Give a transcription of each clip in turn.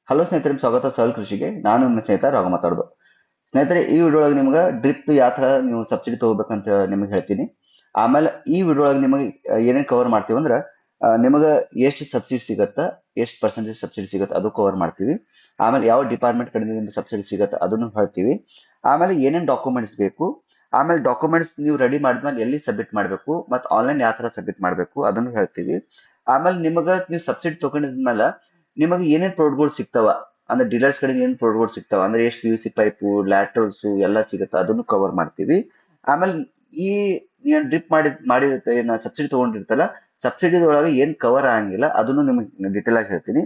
Hello ಸ್ನೇಹಿತರೆ, ಸ್ವಾಗತ ಸಹಲ್ ಕೃಷಿಗೆ. ನಾನು ನಿಮ್ಮ ಸ್ನೇಹಿತ ರಾಘ ಮಾತಾಡೋದು. ಸ್ನೇಹಿತರೆ, ಈ ವಿಡಿಯೋ ಒಳಗೆ ನಿಮ್ಗೆ ಡ್ರಿಪ್ ಯಾವ ಥರ ನೀವು ಸಬ್ಸಿಡಿ ತಗೋಬೇಕಂತ ನಿಮಗೆ ಹೇಳ್ತೀನಿ. ಆಮೇಲೆ ಈ ವಿಡಿಯೋ ಒಳಗೆ ನಿಮಗೆ ಏನೇನು ಕವರ್ ಮಾಡ್ತೀವಿ ಅಂದ್ರೆ ನಿಮಗೆ ಎಷ್ಟು ಸಬ್ಸಿಡಿ ಸಿಗತ್ತಾ, ಎಷ್ಟು ಪರ್ಸೆಂಟೇಜ್ ಸಬ್ಸಿಡಿ ಸಿಗುತ್ತೆ ಅದು ಕವರ್ ಮಾಡ್ತೀವಿ. ಆಮೇಲೆ ಯಾವ ಡಿಪಾರ್ಟ್ಮೆಂಟ್ ಕಡೆಯಿಂದ ನಿಮ್ಗೆ ಸಬ್ಸಿಡಿ ಸಿಗುತ್ತೆ ಅದನ್ನು ಹೇಳ್ತೀವಿ. ಆಮೇಲೆ ಏನೇನು ಡಾಕ್ಯುಮೆಂಟ್ಸ್ ಬೇಕು, ಆಮೇಲೆ ಡಾಕ್ಯುಮೆಂಟ್ಸ್ ನೀವು ರೆಡಿ ಮಾಡಿದ್ಮೇಲೆ ಎಲ್ಲಿ ಸಬ್ಮಿಟ್ ಮಾಡಬೇಕು ಮತ್ತು ಆನ್ಲೈನ್ ಯಾವ ಥರ ಸಬ್ಮಿಟ್ ಮಾಡಬೇಕು ಅದನ್ನು ಹೇಳ್ತೀವಿ. ಆಮೇಲೆ ನಿಮಗೆ ನೀವು ಸಬ್ಸಿಡಿ ತಗೊಂಡಿದ್ಮೇಲೆ ನಿಮಗೆ ಏನೇನ್ ಪ್ರಾಡಕ್ಟ್ಗಳು ಸಿಗ್ತಾವ ಅಂದ್ರೆ ಡೀಲರ್ಸ್ ಕಡೆ ಏನ್ ಪ್ರಾಡಕ್ಟ್ಗಳು ಸಿಗ್ತಾವ ಅಂದ್ರೆ ಎಷ್ಟು PVC ಪೈಪು, ಲ್ಯಾಟ್ರಲ್ಸ್ ಎಲ್ಲ ಸಿಗುತ್ತೆ ಅದನ್ನು ಕವರ್ ಮಾಡ್ತೀವಿ. ಆಮೇಲೆ ಈ ಏನ್ ಡ್ರಿಪ್ ಮಾಡಿರುತ್ತೆ ಏನ ಸಬ್ಸಿಡಿ ತಗೊಂಡಿರ್ತಲ್ಲ, ಸಬ್ಸಿಡಿ ಒಳಗೆ ಏನ್ ಕವರ್ ಆಗಂಗಿಲ್ಲ ಅದನ್ನು ನಿಮಗೆ ಡೀಟೇಲ್ ಆಗಿ ಹೇಳ್ತೀನಿ.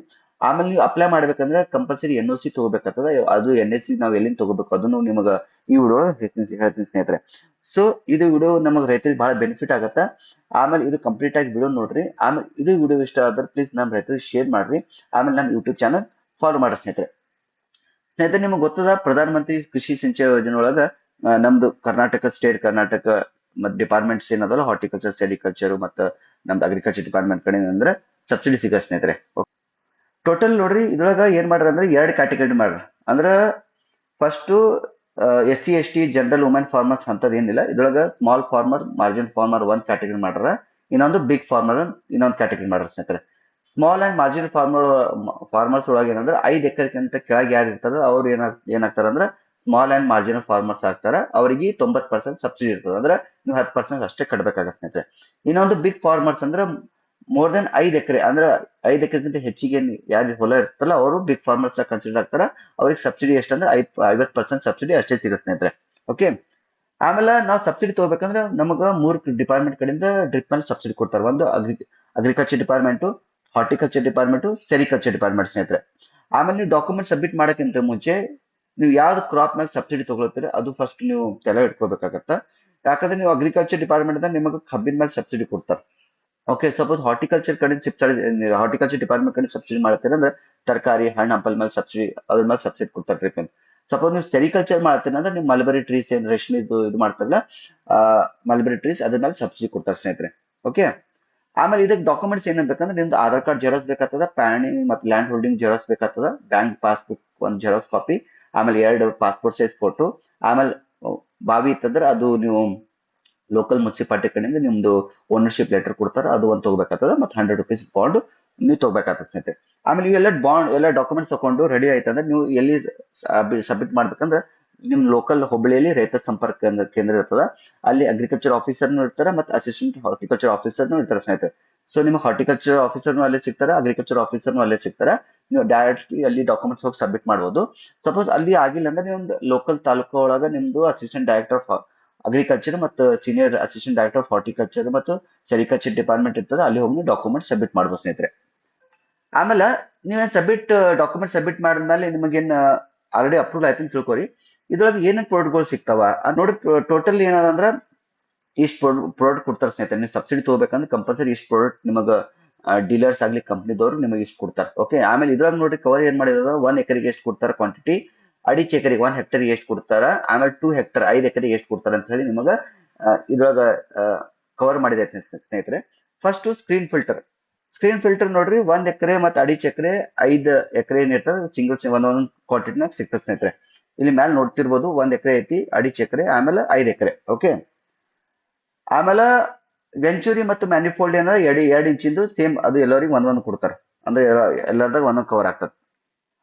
ಆಮೇಲೆ ನೀವು ಅಪ್ಲೈ ಮಾಡ್ಬೇಕಂದ್ರೆ ಕಂಪಲ್ಸರಿ NOC ತಗೋಬೇಕಾಗ್ತದ. ಅದು NSC ನಾವು ಎಲ್ಲಿಂದ ತಗೋಬೇಕು ಅದನ್ನು ನಿಮಗೆ ಈ ವಿಡಿಯೋ ಹೇಳ್ತೀನಿ ಸ್ನೇಹಿತರೆ. ಸೊ ಇದು ವಿಡಿಯೋ ನಮಗೆ ರೈತರಿಗೆ ಬಹಳ ಬೆನಿಫಿಟ್ ಆಗತ್ತ. ಆಮೇಲೆ ಇದು ಕಂಪ್ಲೀಟ್ ಆಗಿ ವಿಡಿಯೋ ನೋಡ್ರಿ. ಆಮೇಲೆ ಇದು ವಿಡಿಯೋ ಇಷ್ಟ ಆದ್ರೆ ಪ್ಲೀಸ್ ನಮ್ಮ ರೈತರಿಗೆ ಶೇರ್ ಮಾಡ್ರಿ. ಆಮೇಲೆ ನಮ್ಮ ಯೂಟ್ಯೂಬ್ ಚಾನಲ್ ಫಾಲೋ ಮಾಡ್ರಿ ಸ್ನೇಹಿತರೆ. ಸ್ನೇಹಿತರೆ, ನಿಮಗೆ ಗೊತ್ತದ ಪ್ರಧಾನ ಮಂತ್ರಿ ಕೃಷಿ ಸಿಂಚಾಯಿ ಯೋಜನೆ ಒಳಗ ನಮ್ದು ಕರ್ನಾಟಕ ಮತ್ ಡಿಪಾರ್ಟ್ಮೆಂಟ್ಸ್ ಏನದಲ್ಲ, ಹಾರ್ಟಿಕಲ್ಚರ್, ಸೆರಿಕಲ್ಚರ್ ಮತ್ತು ನಮ್ದು ಅಗ್ರಿಕಲ್ಚರ್ ಡಿಪಾರ್ಟ್ಮೆಂಟ್ ಕಡೆ ಅಂದ್ರೆ ಸಬ್ಸಿಡಿ ಸಿಗ ಸ್ನೇಹಿತರೆ. ಟೋಟಲ್ ನೋಡ್ರಿ, ಇದ್ರೊಳಗ ಏನ್ ಮಾಡ್ರ ಅಂದ್ರೆ 2 ಕ್ಯಾಟಗರಿ ಮಾಡ್ರ. ಅಂದ್ರ first SC ST general women farmers ಅಂತದ್ ಏನಿಲ್ಲ. ಇದ್ರೊಳಗ ಸ್ಮಾಲ್ ಫಾರ್ಮರ್, ಮಾರ್ಜಿನ್ ಫಾರ್ಮರ್ ಒಂದ್ ಕ್ಯಾಟಗರಿ ಮಾಡ್ರ. ಇನ್ನೊಂದು ಬಿಗ್ ಫಾರ್ಮರ್ ಇನ್ನೊಂದು ಕ್ಯಾಟಗರಿ ಮಾಡ್ರ ಸ್ನೇಹಿತರೆ. ಸ್ಮಾಲ್ ಅಂಡ್ ಮಾರ್ಜಿನ್ ಫಾರ್ಮರ್ಸ್ ಒಳಗೆ ಏನಂದ್ರೆ 5 ಎಕರೆಗಿಂತ ಕೆಳಗೆ ಯಾರು ಇರ್ತಾರ ಅವ್ರು ಏನಾಗ್ತಾರ ಅಂದ್ರೆ ಸ್ಮಾಲ್ ಅಂಡ್ ಮಾರ್ಜಿನಲ್ ಫಾರ್ಮರ್ಸ್ ಆಗ್ತಾರ. ಅವರಿಗೆ 90% ಸಬ್ಸಿಡಿ ಇರ್ತದೆ. ಅಂದ್ರೆ ನೀವು 10% ಅಷ್ಟೇ ಕಟ್ಬೇಕಾಗತ್ತೆ ಸ್ನೇಹಿತರೆ. ಇನ್ನೊಂದು ಬಿಗ್ ಫಾರ್ಮರ್ಸ್ ಅಂದ್ರೆ ಮೋರ್ ದೆನ್ 5 ಎಕರೆ, ಅಂದ್ರೆ 5 ಎಕರೆಗಿಂತ ಹೆಚ್ಚಿಗೆ ಯಾರು ಹೊಲ ಇರ್ತಲ್ಲ ಅವರು ಬಿಗ್ ಫಾರ್ಮರ್ಸ್ ಕನ್ಸಿಡರ್ ಆಗ್ತಾರ. ಅವ್ರಿಗೆ ಸಬ್ಸಿಡಿ ಎಷ್ಟಂದ್ರೆ 50% ಸಬ್ಸಿಡಿ ಅಷ್ಟೇ ಸಿಗುತ್ತೆ ಸ್ನೇಹಿತರೆ. ಓಕೆ. ಆಮೇಲೆ ನಾವು ಸಬ್ಸಿಡಿ ತಗೋಬೇಕಂದ್ರೆ ನಮಗ 3 ಡಿಪಾರ್ಟ್ಮೆಂಟ್ ಕಡೆಯಿಂದ ಡ್ರಿಪ್ ಮೇಲೆ ಸಬ್ಸಿಡಿ ಕೊಡ್ತಾರೆ. ಒಂದು agriculture department, horticulture department, sericulture department ಸ್ನೇಹಿತರೆ. ಆಮೇಲೆ ನೀವು ಡಾಕ್ಯುಮೆಂಟ್ ಸಬ್ಮಿಟ್ ಮಾಡೋಕ್ಕಿಂತ ಮುಂಚೆ ನೀವು ಯಾವ್ದು ಕ್ರಾಪ್ ಮೇಲೆ ಸಬ್ಸಿಡಿ ತಗೊಳ್ತೀರಿ ಅದು ಫಸ್ಟ್ ನೀವು ತಲೆ ಇಟ್ಕೋಬೇಕಾಗತ್ತ. ಯಾಕಂದ್ರೆ ನೀವು ಅಗ್ರಿಕಲ್ಚರ್ ಡಿಪಾರ್ಟ್ಮೆಂಟ್ ನಿಮಗೆ ಕಬ್ಬಿನ ಮೇಲೆ ಸಬ್ಸಿಡಿ ಕೊಡ್ತಾರೆ. ಓಕೆ, ಸಪೋಸ್ ಹಾರ್ಟಿಕಲ್ಚರ್ ಡಿಪಾರ್ಟ್ಮೆಂಟ್ ಕಡೆ ಸಬ್ಸಿಡಿ ಮಾಡ್ತೀರಿ ಅಂದ್ರೆ ತರಕಾರಿ, ಹಣ್ಣು, ಹಂಪಲ್ ಮೇಲೆ ಸಬ್ಸಿಡಿ, ಅದ್ರ ಮೇಲೆ ಸಬ್ಸಿಡಿ ಕೊಡ್ತಾರೆ ಡ್ರಿಪ್ ಮೇಲೆ. ಸಪೋಸ್ ನೀವು ಸೆರಿಕಲ್ಚರ್ ಮಾಡ್ತೀರಿ ಅಂದ್ರೆ ನೀವು ಮಲ್ಬರಿ ಟ್ರೀಸ್ ಏನ್ ರೇಷ್ಮೆ ಇದು ಮಾಡ್ತಾರಲ್ಲ, ಮಲ್ಬರಿ ಟ್ರೀಸ್ ಅದ್ರ ಮೇಲೆ ಸಬ್ಸಿಡಿ ಕೊಡ್ತಾರೆ ಸ್ನೇಹಿತರೆ. ಓಕೆ. ಆಮೇಲೆ ಇದಕ್ಕೆ ಡಾಕ್ಯುಮೆಂಟ್ಸ್ ಏನ್ ಬೇಕಂದ್ರೆ ನಿಮ್ದು ಆಧಾರ್ ಕಾರ್ಡ್ ಜೆರಾಕ್ಸ್ ಬೇಕಾಗ್ತದ, ಪ್ಯಾಣಿ ಮತ್ತು ಲ್ಯಾಂಡ್ ಹೋಲ್ಡಿಂಗ್ ಜೆರಾಕ್ಸ್ ಬೇಕಾಗ್ತದ, ಬ್ಯಾಂಕ್ ಪಾಸ್ಬುಕ್ ಒಂದು ಜೆರಾಕ್ಸ್ ಕಾಪಿ, ಆಮೇಲೆ 2 ಪಾಸ್ಪೋರ್ಟ್ ಸೈಜ್ ಫೋಟೋ. ಆಮೇಲೆ ಬಾವಿ ಇತ್ತಂದ್ರೆ ಅದು ನೀವು ಲೋಕಲ್ ಮುನ್ಸಿಪಾಲಿಟಿ ಕಡೆಯಿಂದ ನಿಮ್ದು ಓನರ್ಶಿಪ್ ಲೆಟರ್ ಕೊಡ್ತಾರೆ, ಅದು ಒಂದು ತಗೋಬೇಕಾಗ್ತದ. ಮತ್ತು ₹100 ಬಾಂಡ್ ನೀವು ತಗೋಬೇಕಾಗ್ತದೆ ಸ್ನೇಹಿತರೆ. ಆಮೇಲೆ ಇವೆಲ್ಲ ಎಲ್ಲ ಡಾಕ್ಯುಮೆಂಟ್ಸ್ ತಗೊಂಡು ರೆಡಿ ಆಯ್ತಂದ್ರೆ ನೀವು ಎಲ್ಲಿ ಸಬ್ಮಿಟ್ ಮಾಡ್ಬೇಕಂದ್ರೆ ನಿಮ್ ಲೋಕಲ್ ಹುಬ್ಬಳ್ಳಿಯಲ್ಲಿ ರೈತ ಸಂಪರ್ಕ ಕೇಂದ್ರ ಇರ್ತದ. ಅಲ್ಲಿ ಅಗ್ರಿಕಲ್ಚರ್ ಆಫೀಸರ್ನು ಇರ್ತಾರೆ ಮತ್ತು ಅಸಿಸ್ಟೆಂಟ್ ಹಾರ್ಟಿಕಲ್ಚರ್ ಆಫೀಸರ್ನು ಇರ್ತಾರೆ ಸ್ನೇಹಿತರೆ. ಸೊ ನಿಮ್ಗೆ ಹಾರ್ಟಿಕಲ್ಚರ್ ಆಫೀಸರ್ನು ಅಲ್ಲೇ ಸಿಗ್ತಾರೆ, ಅಗ್ರಿಕಲ್ಚರ್ ಆಫೀಸರ್ನು ಅಲ್ಲೇ ಸಿಗ್ತಾರೆ. ನೀವು ಡೈರೆಕ್ಟ್ಲಿ ಅಲ್ಲಿ ಡಾಕ್ಯುಮೆಂಟ್ಸ್ ಹೋಗಿ ಸಬ್ಮಿಟ್ ಮಾಡ್ಬೋದು. ಸಪೋಸ್ ಅಲ್ಲಿ ಆಗಿಲ್ಲ ಅಂದ್ರೆ ನಿಮ್ದು ಲೋಕಲ್ ತಾಲೂಕು ಒಳಗ ನಿಮ್ದು ಅಸಿಸ್ಟೆಂಟ್ ಡೈರೆಕ್ಟರ್ ಆಫ್ ಅಗ್ರಿಕಲ್ಚರ್ ಮತ್ತು senior assistant director of horticulture ಮತ್ತು ಸೆರಿಕಲ್ಚರ್ ಡಿಪಾರ್ಟ್ಮೆಂಟ್ ಇರ್ತದೆ, ಅಲ್ಲಿ ಹೋಗಿ ಡಾಕ್ಯುಮೆಂಟ್ ಸಬ್ಮಿಟ್ ಮಾಡ್ಬೋದು ಸ್ನೇಹಿತರೆ. ಆಮೇಲೆ ನೀವೇನ್ ಡಾಕ್ಯುಮೆಂಟ್ ಸಬ್ಮಿಟ್ ಮಾಡಿದ್ಮೇಲೆ ನಿಮಗೇನ್ ಆಲ್ರೆಡಿ ಅಪ್ರೂವಲ್ ಆಯ್ತು ಅಂತ ತಿಳ್ಕೊರಿ. ಇದ್ರೊಳಗೆ ಏನೇನ್ ಪ್ರಾಡಕ್ಟ್ಗಳು ಸಿಗ್ತಾವ ನೋಡಿ. ಟೋಟಲ್ ಏನದಂದ್ರ ಇಷ್ಟು ಪ್ರಾಡಕ್ಟ್ ಕೊಡ್ತಾರೆ ಸ್ನೇಹಿತರೆ. ನೀವು ಸಬ್ಸಿಡಿ ತಗೋಬೇಕಂದ್ರೆ ಕಂಪಲ್ಸರಿ ಇಷ್ಟು ಪ್ರಾಡಕ್ಟ್ ನಿಮಗೆ ಡೀಲರ್ಸ್ ಆಗ್ಲಿ ಕಂಪ್ನಿದವರು ನಿಮಗೆ ಇಷ್ಟು ಕೊಡ್ತಾರೆ. ಓಕೆ. ಆಮೇಲೆ ಇದ್ರಾಗ ನೋಡ್ರಿ ಕವರ್ ಏನ್ ಮಾಡಿದ 1 ಎಕರೆಗೆ ಎಷ್ಟು ಕೊಡ್ತಾರೆ ಕ್ವಾಂಟಿಟಿ, ಅಡಿ ಎಕರೆಗೆ 1 ಹೆಕ್ಟರ್ಗೆ ಎಷ್ಟು ಕೊಡ್ತಾರ, ಆಮೇಲೆ 2 ಹೆಕ್ಟರ್ 5 ಎಕರೆಗೆ ಎಷ್ಟು ಕೊಡ್ತಾರೆ ಅಂತ ಹೇಳಿ ನಿಮಗೆ ಇದ್ರೊಳಗ ಕವರ್ ಮಾಡಿದೆ ಸ್ನೇಹಿತರೆ. ಫಸ್ಟ್ ಸ್ಕ್ರೀನ್ ಫಿಲ್ಟರ್ ನೋಡ್ರಿ, 1 ಎಕರೆ ಮತ್ತು ಅಡಿ ಎಕರೆ 5 ಎಕರೆ ಏನಿರ್ತದೆ ಸಿಂಗಲ್ ಒಂದೊಂದು ಕ್ವಾಂಟಿಟಿನಾಗ ಸಿಗ್ತದೆ ಸ್ನೇಹಿತರೆ. ಇಲ್ಲಿ ಮೇಲೆ ನೋಡ್ತಿರ್ಬೋದು 1 ಎಕರೆ ಐತಿ, ಅಡಿ ಎಕರೆ, ಆಮೇಲೆ 5 ಎಕರೆ. ಓಕೆ. ಆಮೇಲೆ ವೆಂಚುರಿ ಮತ್ತು ಮ್ಯಾನಿಫೋಲ್ಡ್ ಏನಾರ 2 ಇಂಚಿಂದು ಸೇಮ್ ಅದು ಎಲ್ಲರಿಗೂ ಒಂದೊಂದು ಕೊಡ್ತಾರೆ. ಅಂದ್ರೆ ಎಲ್ಲರದಾಗ ಒಂದೊಂದು ಕವರ್ ಆಗ್ತದೆ.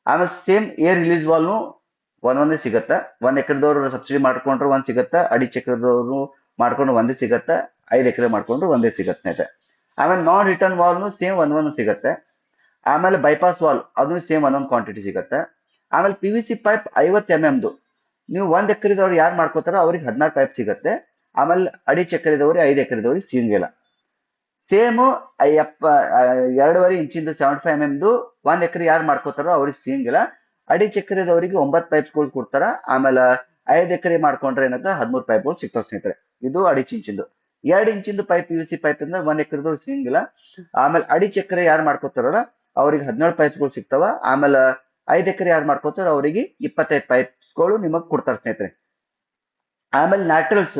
ಆಮೇಲೆ ಸೇಮ್ ಏರ್ ರಿಲೀಸ್ ವಾಲ್ನು ಒಂದೊಂದೇ ಸಿಗತ್ತೆ. 1 ಎಕರೆದವ್ರು ಸಬ್ಸಿಡಿ ಮಾಡ್ಕೊಂಡ್ರೆ ಒಂದ್ ಸಿಗತ್ತೆ, ಅಡಿ ಎಕರೆದವ್ರು ಮಾಡ್ಕೊಂಡು ಒಂದೇ ಸಿಗತ್ತೆ, 5 ಎಕರೆ ಮಾಡ್ಕೊಂಡ್ರು ಒಂದೇ ಸಿಗತ್ತೆ ಸ್ನೇಹಿತರೆ. ಆಮೇಲೆ ನಾನ್ ರಿಟರ್ನ್ ವಾಲ್ನು ಸೇಮ್ ಒಂದೊಂದು ಸಿಗತ್ತೆ. ಆಮೇಲೆ ಬೈಪಾಸ್ ವಾಲ್ ಅದು ಸೇಮ್ ಒಂದೊಂದು ಕ್ವಾಂಟಿಟಿ ಸಿಗತ್ತೆ. ಆಮೇಲೆ PVC ಪೈಪ್ 50 mm ನೀವು 1 ಎಕರೆದವ್ರು ಯಾರು ಮಾಡ್ಕೋತಾರೋ ಅವ್ರಿಗೆ 16 ಪೈಪ್ ಸಿಗತ್ತೆ. ಆಮೇಲೆ ಅಡಿ ಎಕರೆದವ್ರಿಗೆ 5 ಎಕರೆದವ್ರಿಗೆ ಸಿಗಂಗಿಲ್ಲ. ಸೇಮ್ 2.5 ಇಂಚಿಂದು 75 mm 1 ಎಕರೆ ಯಾರು ಮಾಡ್ಕೋತಾರೋ ಅವ್ರಿಗೆ ಸಿಗಂಗಿಲ್ಲ. ಅಡಿ ಎಕರೆದವರಿಗೆ 9 ಪೈಪ್ಗಳು ಕೊಡ್ತಾರ. ಆಮೇಲೆ 5 ಎಕರೆ ಮಾಡ್ಕೊಂಡ್ರೆ ಏನಂತ 13 ಪೈಪ್ಗಳು ಸಿಗ್ತಾವ ಸ್ನೇಹಿತರೆ. ಇದು ಅಡಿ ಇಂಚಿಂದು. 2 ಇಂಚಿಂದು ಪೈಪ್ PVC ಪೈಪ್ ಅಂದ್ರೆ 1 ಎಕರೆದವ್ರು ಸಿಗಂಗಿಲ್ಲ. ಆಮೇಲೆ ಅಡಿ ಎಕರೆ ಯಾರು ಮಾಡ್ಕೋತಾರಲ್ಲ ಅವ್ರಿಗೆ 17 ಪೈಪ್ಗಳು ಸಿಗ್ತಾವ. ಆಮೇಲೆ 5 ಎಕರೆ ಯಾರು ಮಾಡ್ಕೋತಾರ ಅವರಿಗೆ 25 ಪೈಪ್ಸ್ಗಳು ನಿಮಗ್ ಕೊಡ್ತಾರೆ ಸ್ನೇಹಿತರೆ. ಆಮೇಲೆ ಲ್ಯಾಟ್ರಲ್ಸ್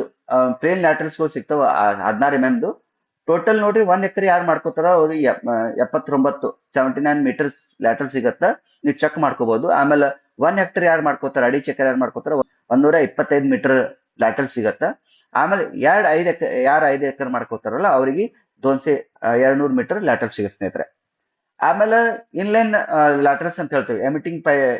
ಪ್ಲೇನ್ ಲ್ಯಾಟ್ರಲ್ಸ್ಗಳು ಸಿಗ್ತಾವ 16 mm. ಟೋಟಲ್ ನೋಡ್ರಿ 1 ಎಕರೆ ಯಾರು ಮಾಡ್ಕೋತಾರ ಅವ್ರಿಗೆ 79 79 ಮೀಟರ್ಸ್ ಲ್ಯಾಟರಲ್ ಸಿಗತ್ತ. ನೀವು ಚೆಕ್ ಮಾಡ್ಕೋಬಹುದು. ಆಮೇಲೆ 1 ಹೆಕ್ಟರ್ ಯಾರು ಮಾಡ್ಕೋತಾರ, ಅಡಿ ಚಕ್ರ ಯಾರು ಮಾಡ್ಕೋತಾರ 125 ಮೀಟರ್ ಲ್ಯಾಟರಲ್ ಸಿಗತ್ತ. ಆಮೇಲೆ ಯಾರು 5 ಎಕರೆ ಮಾಡ್ಕೋತಾರಲ್ಲ ಅವರಿಗೆ 200 ಮೀಟರ್ ಲ್ಯಾಟರಲ್ ಸಿಗುತ್ತೆ ಸ್ನೇಹಿತರೆ. ಆಮೇಲೆ ಇನ್ಲೈನ್ ಲ್ಯಾಟರಲ್ಸ್ ಅಂತ ಹೇಳ್ತೀವಿ,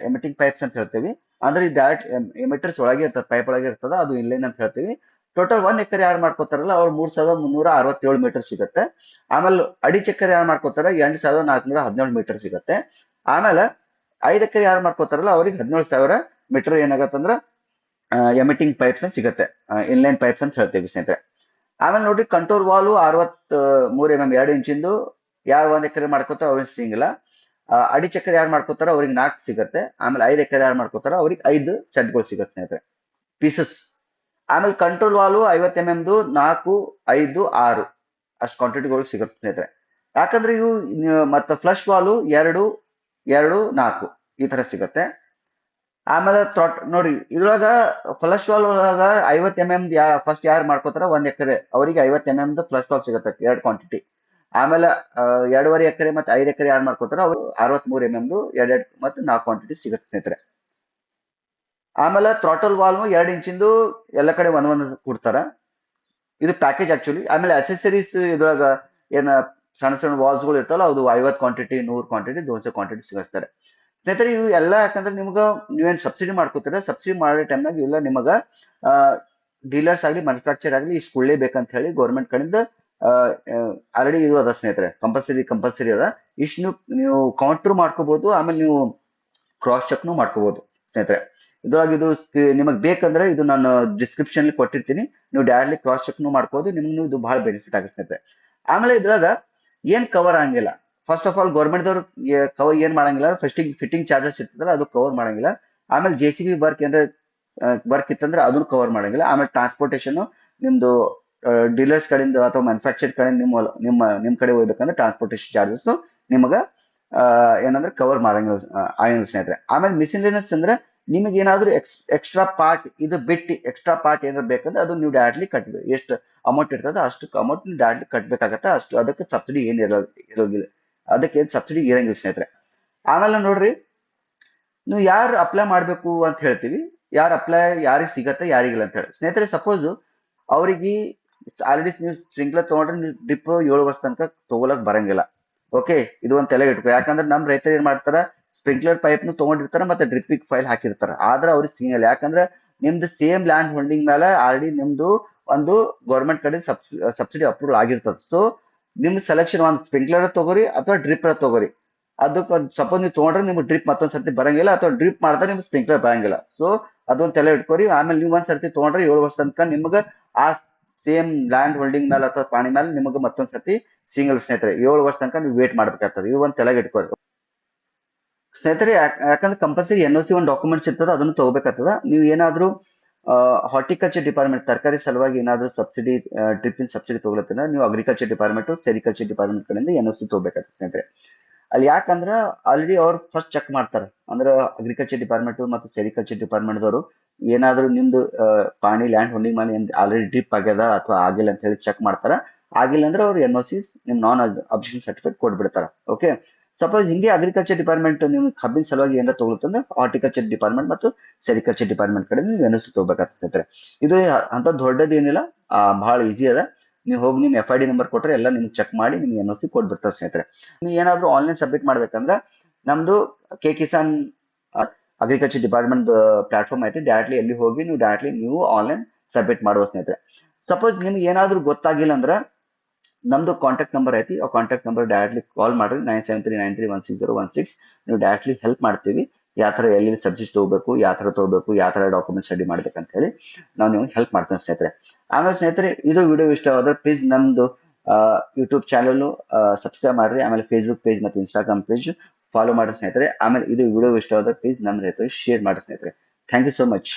ಎಮಿಟಿಂಗ್ ಪೈಪ್ಸ್ ಅಂತ ಹೇಳ್ತೀವಿ. ಅಂದ್ರೆ ಡೈರೆಕ್ಟ್ ಎಮಿಟರ್ಸ್ ಒಳಗೆ ಇರ್ತದೆ, ಪೈಪ್ ಒಳಗೆ ಇರ್ತದ, ಅದು ಇನ್ಲೈನ್ ಅಂತ ಹೇಳ್ತೀವಿ. ಟೋಟಲ್ 1 ಎಕರೆ ಯಾರು ಮಾಡ್ಕೋತಾರಲ್ಲ ಅವ್ರು 3,367 ಮೀಟರ್ ಸಿಗುತ್ತೆ. ಆಮೇಲೆ ಅಡಿ ಚಕ್ರ ಯಾರು ಮಾಡ್ಕೋತಾರ 8,417 ಮೀಟರ್ ಸಿಗುತ್ತೆ. ಆಮೇಲೆ 5 ಎಕರೆ ಯಾರು ಮಾಡ್ಕೋತಾರಲ್ಲ ಅವ್ರಿಗೆ 17,000 ಮೀಟರ್ ಏನಾಗತ್ತಂದ್ರ ಎಮಿಟಿಂಗ್ ಪೈಪ್ಸ್ ಸಿಗುತ್ತೆ, ಇನ್ಲೈನ್ ಪೈಪ್ಸ್ ಅಂತ ಹೇಳ್ತೀವಿ ಸ್ನೇಹಿತರೆ. ಆಮೇಲೆ ನೋಡ್ರಿ ಕಂಟ್ರೋಲ್ ವಾಲು 63 mm 2 ಇಂಚಿಂದು ಯಾರು 1 ಎಕರೆ ಮಾಡ್ಕೋತಾರ ಅವ್ರಿಗೆ ಸಿಂಗಿಲ್ಲ. ಅಡಿ ಚಕ್ರ ಯಾರು ಮಾಡ್ಕೋತಾರ ಅವ್ರಿಗೆ 4 ಸಿಗುತ್ತೆ. ಆಮೇಲೆ 5 ಎಕರೆ ಯಾರು ಮಾಡ್ಕೋತಾರ ಅವ್ರಿಗೆ 5 ಸೆಟ್ಗಳು ಸಿಗುತ್ತೆ ಸ್ನೇಹಿತರೆ, ಪೀಸಸ್. ಆಮೇಲೆ ಕಂಟ್ರೋಲ್ ವಾಲು 50 mm 4, 5, 6 ಅಷ್ಟು ಕ್ವಾಂಟಿಟಿಗಳು ಸಿಗುತ್ತೆ ಸ್ನೇಹಿತರೆ. ಯಾಕಂದ್ರೆ ಇವು ಮತ್ತೆ ಫ್ಲಶ್ ವಾಲು 2, 2, 4 ಈ ತರ ಸಿಗುತ್ತೆ. ಆಮೇಲೆ ನೋಡ್ರಿ ಇದ್ರೊಳಗ ಫ್ಲಶ್ ವಾಲ್ ಒಳಗ 50 mm ಫಸ್ಟ್ ಯಾರು ಮಾಡ್ಕೋತಾರ 1 ಎಕರೆ ಅವರಿಗೆ 50 mm ಫ್ಲಶ್ ವಾಲ್ ಸಿಗುತ್ತೆ, 2 ಕ್ವಾಂಟಿಟಿ. ಆಮೇಲೆ 2.5 ಎಕರೆ ಮತ್ತೆ 5 ಎಕರೆ ಯಾರು ಮಾಡ್ಕೋತಾರ ಅವ್ರು 63 mm 2 ಮತ್ತೆ 4 ಕ್ವಾಂಟಿಟಿ ಸಿಗುತ್ತೆ ಸ್ನೇಹಿತರೆ. ಆಮೇಲೆ ಥ್ರಾಟಲ್ ವಾಲ್ವ್ 2 ಇಂಚಿಂದು ಎಲ್ಲ ಕಡೆ ಒಂದೊಂದು ಕೊಡ್ತಾರ, ಇದು ಪ್ಯಾಕೇಜ್ ಆಕ್ಚುಲಿ. ಆಮೇಲೆ ಅಸೆಸರೀಸ್ ಇದ್ರೊಳಗ ಏನ ಸಣ್ಣ ಸಣ್ಣ ವಾಲ್ಸ್ ಗಳು ಇರ್ತಾವಲ್ಲ ಅದು 50 ಕ್ವಾಂಟಿಟಿ, 100 ಕ್ವಾಂಟಿಟಿ, 200 ಕ್ವಾಂಟಿಟಿ ಸಿಗಿಸ್ತಾರೆ ಸ್ನೇಹಿತರೆ. ಇವು ಎಲ್ಲ ಯಾಕಂದ್ರೆ ನಿಮ್ಗ ನೀವೇನ್ ಸಬ್ಸಿಡಿ ಮಾಡ್ಕೋತೀರ, ಸಬ್ಸಿಡಿ ಮಾಡೋ ಟೈಮ್ನಾಗ ಇಲ್ಲ ನಿಮಗ ಡೀಲರ್ಸ್ ಆಗಲಿ ಮ್ಯಾನುಫ್ಯಾಕ್ಚರ್ ಆಗಲಿ ಇಷ್ಟು ಕೊಡ್ಲೇಬೇಕಂತ ಹೇಳಿ ಗೌರ್ಮೆಂಟ್ ಕಡೆಯಿಂದ ಆಲ್ರೆಡಿ ಇದು ಅದ ಸ್ನೇಹಿತರೆ, ಕಂಪಲ್ಸರಿ ಅದ. ಇಷ್ಟು ನೀವು ಕೌಂಟರ್ ಮಾಡ್ಕೋಬಹುದು. ಆಮೇಲೆ ನೀವು ಕ್ರಾಸ್ ಚೆಕ್ನು ಮಾಡ್ಕೋಬಹುದು ಸ್ನೇಹಿತರೆ. ಇದ್ರೊಳಗೆ ಇದು ನಿಮಗೆ ಬೇಕಂದ್ರೆ ಇದು ನಾನು ಡಿಸ್ಕ್ರಿಪ್ಷನ್ ಕೊಟ್ಟಿರ್ತೀನಿ, ನೀವು ಡೈರೆಕ್ಟ್ಲಿ ಕ್ರಾಸ್ ಚೆಕ್ನು ಮಾಡ್ಕೋಬಹುದು. ನಿಮ್ಗೆ ಇದು ಬಹಳ ಬೆನಿಫಿಟ್ ಆಗುತ್ತೆ ಸ್ನೇಹಿತರೆ. ಆಮೇಲೆ ಇದ್ರಾಗ ಏನ್ ಕವರ್ ಆಗಂಗಿಲ್ಲ, first of all government cover ಏನ್ ಮಾಡಂಗಿಲ್ಲ, ಫಿಟ್ಟಿಂಗ್ ಚಾರ್ಜಸ್ ಇರ್ತದಲ್ಲ ಅದು ಕವರ್ ಮಾಡಂಗಿಲ್ಲ. ಆಮೇಲೆ JCB ವರ್ಕ್ ಏನಾರ ವರ್ಕ್ ಇತ್ತಂದ್ರೆ ಅದನ್ನು ಕವರ್ ಮಾಡಂಗಿಲ್ಲ. ಆಮೇಲೆ ಟ್ರಾನ್ಸ್ಪೋರ್ಟೇಷನ್ ನಿಮ್ದು ಡೀಲರ್ಸ್ ಕಡೆಯಿಂದ ಅಥವಾ ಮ್ಯಾನುಫ್ಯಾಕ್ಚರ್ ಕಡೆಯಿಂದ ನಿಮ್ ಕಡೆ ಹೋಗ್ಬೇಕಂದ್ರೆ ಟ್ರಾನ್ಸ್ಪೋರ್ಟೇಷನ್ ಚಾರ್ಜಸ್ ನಿಮಗ ಏನಂದ್ರೆ ಕವರ್ ಮಾಡಂಗಿಲ್ಲ ಆಗಿಲ್ಲ ಸ್ನೇಹಿತರೆ. ಆಮೇಲೆ ಮಿಸ್ಸಿಲೇನಿಯಸ್ ಅಂದ್ರೆ ನಿಮಗೆ ಏನಾದ್ರು ಎಕ್ಸ್ಟ್ರಾ ಪಾರ್ಟ್ ಇದು ಬಿಟ್ಟು ಎಕ್ಸ್ಟ್ರಾ ಪಾರ್ಟ್ ಏನಾದ್ರು ಬೇಕಂದ್ರೆ ಅದು ನೀವು ಡೈರೆಕ್ಟ್ಲಿ ಕಟ್ಬೇಕು. ಎಷ್ಟು ಅಮೌಂಟ್ ಇರ್ತದೆ ಅಷ್ಟು ಅಮೌಂಟ್ ನೀವು ಡೈರೆಕ್ಟ್ಲಿ ಕಟ್ಬೇಕಾಗತ್ತೆ. ಅಷ್ಟು ಅದಕ್ಕೆ ಸಬ್ಸಿಡಿ ಏನ್ ಇರೋದಿಲ್ಲ, ಅದಕ್ಕೆ ಏನ್ ಸಬ್ಸಿಡಿ ಇರಂಗಿಲ್ಲ ಸ್ನೇಹಿತರೆ. ಆಮೇಲೆ ನೋಡ್ರಿ ನೀವು ಯಾರು ಅಪ್ಲೈ ಮಾಡ್ಬೇಕು ಅಂತ ಹೇಳ್ತೀವಿ, ಯಾರಿಗೆ ಸಿಗತ್ತೆ ಯಾರಿಗಿಲ್ಲ ಅಂತ ಹೇಳಿ ಸ್ನೇಹಿತರೆ. ಸಪೋಸ್ ಅವ್ರಿಗೆ ಆಲ್ರೆಡಿ ನೀವು ಸ್ಪ್ರಿಂಕ್ಲರ್ ತಗೊಂಡ್ರೆ ನೀವು ಡ್ರಿಪ್ 7 ವರ್ಷ ತನಕ ತಗೊಳಕ್ ಬರಂಗಿಲ್ಲ. ಓಕೆ, ಇದು ಒಂದ್ ತಲೆಗೆ ಇಟ್ಕೊ. ಯಾಕಂದ್ರೆ ನಮ್ ರೈತರು ಏನ್ ಮಾಡ್ತಾರ, ಸ್ಪ್ರಿಂಕ್ಲರ್ ಪೈಪ್ ನು ತಗೊಂಡಿರ್ತಾರ ಮತ್ತೆ ಡ್ರಿಪ್ಪಿಗೆ ಫೈಲ್ ಹಾಕಿರ್ತಾರ, ಆದ್ರೆ ಅವ್ರಿಗೆ ಸಿಗಲ್ಲ. ಯಾಕಂದ್ರೆ ನಿಮ್ದು ಸೇಮ್ ಲ್ಯಾಂಡ್ ಹೋಲ್ಡಿಂಗ್ ಮೇಲೆ ಆಲ್ರೆಡಿ ನಿಮ್ದು ಒಂದು ಗೌರ್ಮೆಂಟ್ ಕಡೆ ಸಬ್ಸಿಡಿ ಅಪ್ರೂವಲ್ ಆಗಿರ್ತದೆ. ಸೊ ನಿಮ್ ಸೆಲೆಕ್ಷನ್ ಒಂದು ಸ್ಪ್ರಿಂಕ್ಲರ್ ತಗೋರಿ ಅಥವಾ ಡ್ರಿಪ್ ತಗೋರಿ. ಅದಕ್ಕೆ ಸಪೋಸ್ ನೀವು ತಗೊಂಡ್ರೆ ನಿಮ್ಗೆ ಡ್ರಿಪ್ ಮತ್ತೊಂದ್ ಸರ್ತಿ ಬರಂಗಿಲ್ಲ, ಅಥವಾ ಡ್ರಿಪ್ ಮಾಡಿದ್ರೆ ನಿಮ್ಗೆ ಸ್ಪ್ರಿಂಕ್ಲರ್ ಬರಂಗಿಲ್ಲ. ಸೊ ಅದೊಂದ್ ತಲೆ ಇಟ್ಕೋರಿ. ಆಮೇಲೆ ನೀವು ಒಂದ್ ಸರ್ತಿ ತಗೊಂಡ್ರೆ 7 ವರ್ಷ ತನಕ ನಿಮ್ಗೆ ಆ ಸೇಮ್ ಲ್ಯಾಂಡ್ ಹೋಲ್ಡಿಂಗ್ ಮೇಲೆ ಅಥವಾ ಪಾಣಿ ಮೇಲೆ ನಿಮಗೆ ಮತ್ತೊಂದ್ ಸರ್ತಿ ಸಿಂಗಲ್ ಸ್ನೇಹಿತರೆ 7 ವರ್ಷ ತನಕ ನೀವು ವೇಟ್ ಮಾಡ್ಬೇಕಾಗ್ತದೆ. ಇವು ಒಂದ್ ತಲೆಗೆ ಇಟ್ಕೋರಿ ಸ್ನೇಹಿತರೆ. ಯಾಕಂದ್ರೆ ಕಂಪಲ್ಸರಿ NOC ಒಂದು ಡಾಕ್ಯುಮೆಂಟ್ಸ್ ಇರ್ತದ, ಅದನ್ನು ತಗೋಬೇಕಾಗ್ತದ. ನೀವು ಏನಾದ್ರು ಹಾರ್ಟಿಕಲ್ಚರ್ ಡಿಪಾರ್ಟ್ಮೆಂಟ್ ತರಕಾರಿ ಸಲುವಾಗಿ ಏನಾದ್ರು ಸಬ್ಸಿಡಿ ಡ್ರಿಪ್ಪಿನ ಸಬ್ಸಿಡಿ ತಗೊಳತ್ತಿನ ನೀವು ಅಗ್ರಿಕಲ್ಚರ್ ಡಿಪಾರ್ಟ್ಮೆಂಟ್, ಸೆರಿಕಲ್ಚರ್ ಡಿಪಾರ್ಟ್ಮೆಂಟ್ ಕಡೆಯಿಂದ NOC ತಗೋಬೇಕಾಗ್ತದೆ ಸ್ನೇಹಿತರೆ. ಅಲ್ಲಿ ಯಾಕಂದ್ರ ಆಲ್ರೆಡಿ ಅವ್ರು ಫಸ್ಟ್ ಚೆಕ್ ಮಾಡ್ತಾರೆ. ಅಂದ್ರೆ ಅಗ್ರಿಕಲ್ಚರ್ ಡಿಪಾರ್ಟ್ಮೆಂಟ್ ಮತ್ತು ಸೆರಿಕಲ್ಚರ್ ಡಿಪಾರ್ಟ್ಮೆಂಟ್ ದವರು ಏನಾದ್ರು ನಿಮ್ದು ಪಾಣಿ ಲ್ಯಾಂಡ್ ಹೊಂಡಿಂಗ್ ಮೇಲೆ ಆಲ್ರೆಡಿ ಡ್ರಿಪ್ ಆಗ್ಯದ ಅಥವಾ ಆಗಿಲ್ಲ ಅಂತ ಹೇಳಿ ಚೆಕ್ ಮಾಡ್ತಾರ. ಆಗಿಲ್ಲ ಅಂದ್ರೆ ಅವ್ರು NOC ನಿಮ್ ನಾನ್ ಅಬ್ಜೆಕ್ಷನ್ ಸರ್ಟಿಫಿಕೇಟ್ ಕೊಟ್ಬಿಡ್ತಾರ. ಓಕೆ, ಸಪೋಸ್ ಹಿಂಗೆ ಅಗ್ರಿಕಲ್ಚರ್ ಡಿಪಾರ್ಟ್ಮೆಂಟ್ ನಿಮ್ಗೆ ಕಬ್ಬಿನ ಸಲುವಾಗಿ ಏನಾರ ತಗೊಳುತ್ತಂದ್ರೆ ಹಾರ್ಟಿಕಲ್ಚರ್ ಡಿಪಾರ್ಟ್ಮೆಂಟ್ ಮತ್ತು ಸೆರಿಕಲ್ಚರ್ ಡಿಪಾರ್ಟ್ಮೆಂಟ್ ಕಡೆ ನೀವು NOC ತಗೋಬೇಕಾಗ್ತದೆ ಸ್ನೇಹಿತರೆ. ಇದು ಅಂತ ದೊಡ್ಡದೇನಿಲ್ಲ, ಬಹಳ ಈಸಿ ಅದ. ನೀವು ಹೋಗಿ ನಿಮ್ FID ನಂಬರ್ ಕೊಟ್ರೆ ಎಲ್ಲ ನಿಮ್ಗೆ ಚೆಕ್ ಮಾಡಿ ನಿಮ್ಗೆ NOC ಕೊಟ್ಬಿಡ್ತಾರೆ ಸ್ನೇಹಿತರೆ. ನೀವು ಏನಾದ್ರು ಆನ್ಲೈನ್ ಸಬ್ಮಿಟ್ ಮಾಡ್ಬೇಕಂದ್ರೆ ನಮ್ದು K-Kisan ಅಗ್ರಿಕಲ್ಚರ್ ಡಿಪಾರ್ಟ್ಮೆಂಟ್ ಪ್ಲಾಟ್ಫಾರ್ಮ್ ಐತಿ, ಡೈರೆಕ್ಟ್ಲಿ ಎಲ್ಲಿ ಹೋಗಿ ನೀವು ಆನ್ಲೈನ್ ಸಬ್ಮಿಟ್ ಮಾಡುವ ಸ್ನೇಹಿತರೆ. ಸಪೋಸ್ ನಿಮ್ಗೆ ಏನಾದ್ರು ಗೊತ್ತಾಗಿಲ್ಲ ಅಂದ್ರೆ ನಮ್ದು ಕಾಂಟ್ಯಾಕ್ಟ್ ನಂಬರ್ ಐತಿ, ಆ ಕಾಂಟ್ಯಾಕ್ಟ್ ನಂಬರ್ ಡೈರೆಕ್ಟ್ಲಿ ಕಾಲ್ ಮಾಡ್ರಿ 9739316016. ನೀವು ಡೈರೆಕ್ಟ್ಲಿ ಹೆಲ್ಪ್ ಮಾಡ್ತೀವಿ. ಯಾವ ತರ ಎಲ್ಲಿ ಸಬ್ಸಿಡಿ ತಗೋಬೇಕು, ಯಾವ ತರ ತಗೋಬೇಕು, ಯಾವ ತರ ಡಾಕ್ಯುಮೆಂಟ್ ಸ್ಟಡಿ ಮಾಡ್ಬೇಕಂತ ಹೇಳಿ ನಾವು ನಿಮ್ಗೆ ಹೆಲ್ಪ್ ಮಾಡ್ತೇವೆ ಸ್ನೇಹಿತರೆ. ಆಮೇಲೆ ಸ್ನೇಹಿತರೆ ಇದು ವಿಡಿಯೋ ಇಷ್ಟವಾದ್ರೆ ಪ್ಲೀಸ್ ನಮ್ದು ಯೂಟ್ಯೂಬ್ ಚಾನಲ್ ಸಬ್ಸ್ಕ್ರೈಬ್ ಮಾಡ್ರಿ. ಆಮೇಲೆ ಫೇಸ್ಬುಕ್ ಪೇಜ್ ಮತ್ತು ಇನ್ಸ್ಟಾಗ್ರಾಮ್ ಪೇಜ್ ಫಾಲೋ ಮಾಡಿ ಸ್ನೇಹಿತರೆ. ಆಮೇಲೆ ಇದು ವಿಡಿಯೋ ಇಷ್ಟವಾದ್ರೆ ಪ್ಲೀಸ್ ನಮ್ಮ ರೈತರಿಗೆ ಶೇರ್ ಮಾಡಿ ಸ್ನೇಹಿತರೆ. Thank you so much.